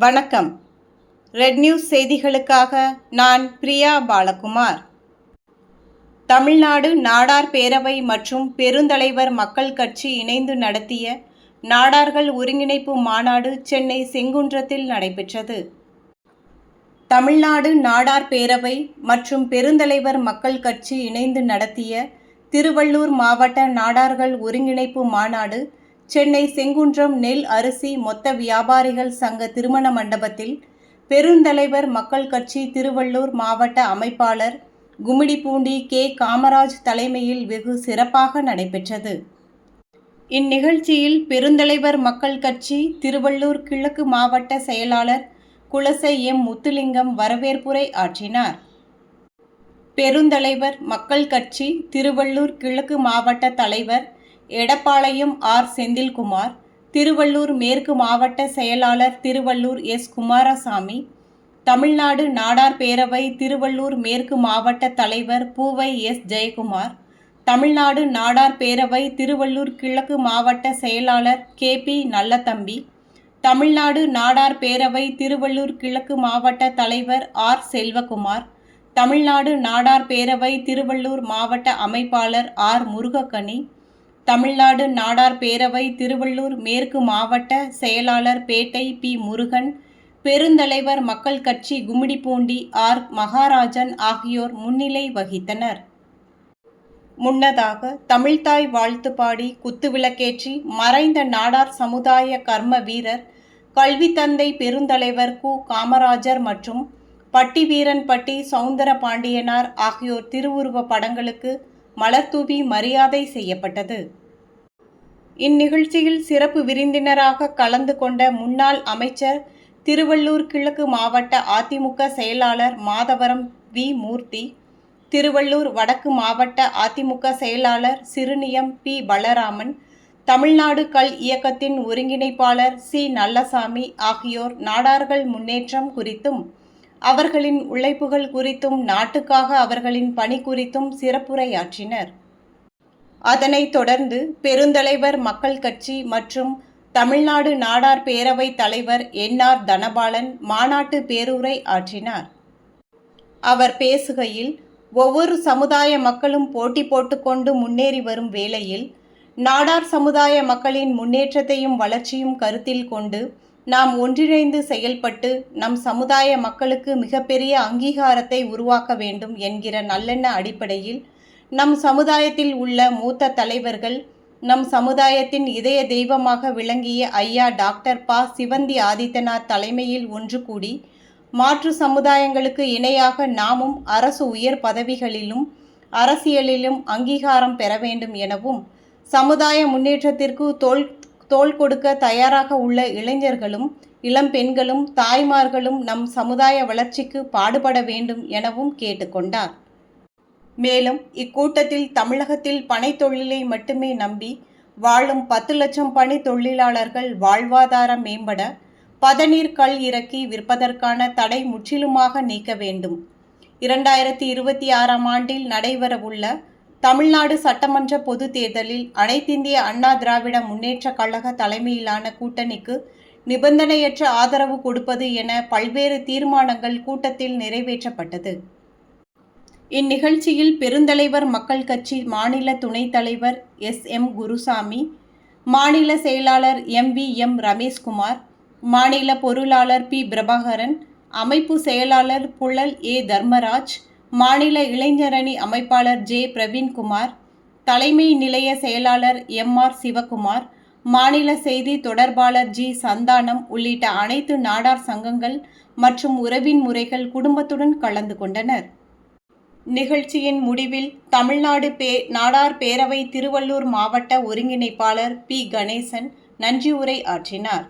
வணக்கம். Red news செய்திகளுக்காக நான் பிரியா பாலகுமார். தமிழ்நாடு நாடார் பேரவை மற்றும் பெருந்தலைவர் மக்கள் கட்சி இணைந்து நடத்திய நாடார்கள் ஒருங்கிணைப்பு மாநாடு சென்னை செங்குன்றத்தில் நடைபெற்றது. தமிழ்நாடு நாடார் பேரவை மற்றும் பெருந்தலைவர் மக்கள் கட்சி இணைந்து நடத்திய திருவள்ளூர் மாவட்ட நாடார்கள் ஒருங்கிணைப்பு மாநாடு சென்னை செங்குன்றம் நெல் அரிசி மொத்த வியாபாரிகள் சங்க திருமண மண்டபத்தில் பெருந்தலைவர் மக்கள் கட்சி திருவள்ளூர் மாவட்ட அமைப்பாளர் கும்மிடிப்பூண்டி கே. காமராஜ் தலைமையில் வெகு சிறப்பாக நடைபெற்றது. இந்நிகழ்ச்சியில் பெருந்தலைவர் மக்கள் கட்சி திருவள்ளூர் கிழக்கு மாவட்ட செயலாளர் குலசை எம். முத்துலிங்கம் வரவேற்புரை ஆற்றினார். பெருந்தலைவர் மக்கள் கட்சி திருவள்ளூர் கிழக்கு மாவட்ட தலைவர் எடப்பாளையம் ஆர். செந்தில்குமார், திருவள்ளூர் மேற்கு மாவட்ட செயலாளர் திருவள்ளூர் எஸ். குமாரசாமி, தமிழ்நாடு நாடார் பேரவை திருவள்ளூர் மேற்கு மாவட்ட தலைவர் பூவை எஸ். ஜெயக்குமார், தமிழ்நாடு நாடார் பேரவை திருவள்ளூர் கிழக்கு மாவட்ட செயலாளர் கே. பி. நல்லதம்பி, தமிழ்நாடு நாடார் பேரவை திருவள்ளூர் கிழக்கு மாவட்ட தலைவர் ஆர். செல்வகுமார், தமிழ்நாடு நாடார் பேரவை திருவள்ளூர் மாவட்ட அமைப்பாளர் ஆர். முருகக்கனி, தமிழ்நாடு நாடார் பேரவை திருவள்ளூர் மேற்கு மாவட்ட செயலாளர் பேட்டை பி. முருகன், பெருந்தலைவர் மக்கள் கட்சி கும்மிடிப்பூண்டி ஆர். மகாராஜன் ஆகியோர் முன்னிலை வகித்தனர். முன்னதாக தமிழ்த்தாய் வாழ்த்து பாடி குத்துவிளக்கேற்றி மறைந்த நாடார் சமுதாய கர்ம வீரர் கல்வி தந்தை பெருந்தலைவர் கு. காமராஜர் மற்றும் பட்டிவீரன்பட்டி சௌந்தர பாண்டியனார் ஆகியோர் திருவுருவ படங்களுக்கு மலர்தூவி மரியாதை செய்யப்பட்டது. இந்நிகழ்ச்சியில் சிறப்பு விருந்தினராக கலந்து கொண்ட முன்னாள் அமைச்சர் திருவள்ளூர் கிழக்கு மாவட்ட அதிமுக செயலாளர் மாதவரம் வி. மூர்த்தி, திருவள்ளூர் வடக்கு மாவட்ட அதிமுக செயலாளர் சிறுனியம் பி. பலராமன், தமிழ்நாடு கல் இயக்கத்தின் ஒருங்கிணைப்பாளர் சி. நல்லசாமி ஆகியோர் நாடார்கள் முன்னேற்றம் குறித்தும் அவர்களின் உழைப்புகள் குறித்தும் நாட்டுக்காக அவர்களின் பணி குறித்தும் சிறப்புரையாற்றினர். அதனைத் தொடர்ந்து பெருந்தலைவர் மக்கள் கட்சி மற்றும் தமிழ்நாடு நாடார் பேரவை தலைவர் என். ஆர். தனபாலன் மாநாட்டு பேருரை ஆற்றினார். அவர் பேசுகையில், ஒவ்வொரு சமுதாய மக்களும் போட்டி போட்டுக்கொண்டு முன்னேறி வரும் வேளையில் நாடார் சமுதாய மக்களின் முன்னேற்றத்தையும் வளர்ச்சியும் கருத்தில் கொண்டு நாம் ஒன்றிணைந்து செயல்பட்டு நம் சமுதாய மக்களுக்கு மிகப்பெரிய அங்கீகாரத்தை உருவாக்க வேண்டும் என்கிற நல்லெண்ண அடிப்படையில் நம் சமுதாயத்தில் உள்ள மூத்த தலைவர்கள், நம் சமுதாயத்தின் இதய தெய்வமாக விளங்கிய ஐயா டாக்டர் ப. சிவந்தி ஆதித்தனார் தலைமையில் ஒன்று கூடி மாற்று சமுதாயங்களுக்கு இணையாக நாமும் அரசு உயர் பதவிகளிலும் அரசியலிலும் அங்கீகாரம் பெற வேண்டும் எனவும், சமுதாய முன்னேற்றத்திற்கு தோள் கொடுக்க தயாராக உள்ள இளைஞர்களும் இளம் பெண்களும் தாய்மார்களும் நம் சமுதாய வளர்ச்சிக்கு பாடுபட வேண்டும் எனவும் கேட்டுக்கொண்டார். மேலும் இக்கூட்டத்தில் தமிழகத்தில் பனை தொழிலை மட்டுமே நம்பி வாழும் 10 லட்சம் பணி தொழிலாளர்கள் வாழ்வாதாரம் மேம்பட பதநீர் கல் இறக்கி விற்பதற்கான தடை முற்றிலுமாக நீக்க வேண்டும், 2026ஆம் ஆண்டில் நடைபெறவுள்ள தமிழ்நாடு சட்டமன்ற பொது தேர்தலில் அனைத்திந்திய அண்ணா திராவிட முன்னேற்ற கழக தலைமையிலான கூட்டணிக்கு நிபந்தனையற்ற ஆதரவு கொடுப்பது என பல்வேறு தீர்மானங்கள் கூட்டத்தில் நிறைவேற்றப்பட்டது. இந்நிகழ்ச்சியில் பெருந்தலைவர் மக்கள் கட்சி மாநில துணைத் தலைவர் எஸ். எம். குருசாமி, மாநில செயலாளர் எம். வி. எம். ரமேஷ்குமார், மாநில பொருளாளர் பி. பிரபாகரன், அமைப்பு செயலாளர் புழல் ஏ. தர்மராஜ், மாநில இளைஞரணி அமைப்பாளர் ஜே. பிரவீன்குமார், தலைமை நிலைய செயலாளர் எம். ஆர். சிவகுமார், மாநில செய்தி தொடர்பாளர் ஜி. சந்தானம் உள்ளிட்ட அனைத்து நாடார் சங்கங்கள் மற்றும் உறவின் முறைகள் குடும்பத்துடன் கலந்து கொண்டனர். நிகழ்ச்சியின் முடிவில் தமிழ்நாடு நாடார் பேரவை திருவள்ளூர் மாவட்ட ஒருங்கிணைப்பாளர் பி. கணேசன் நன்றியுரை ஆற்றினார்.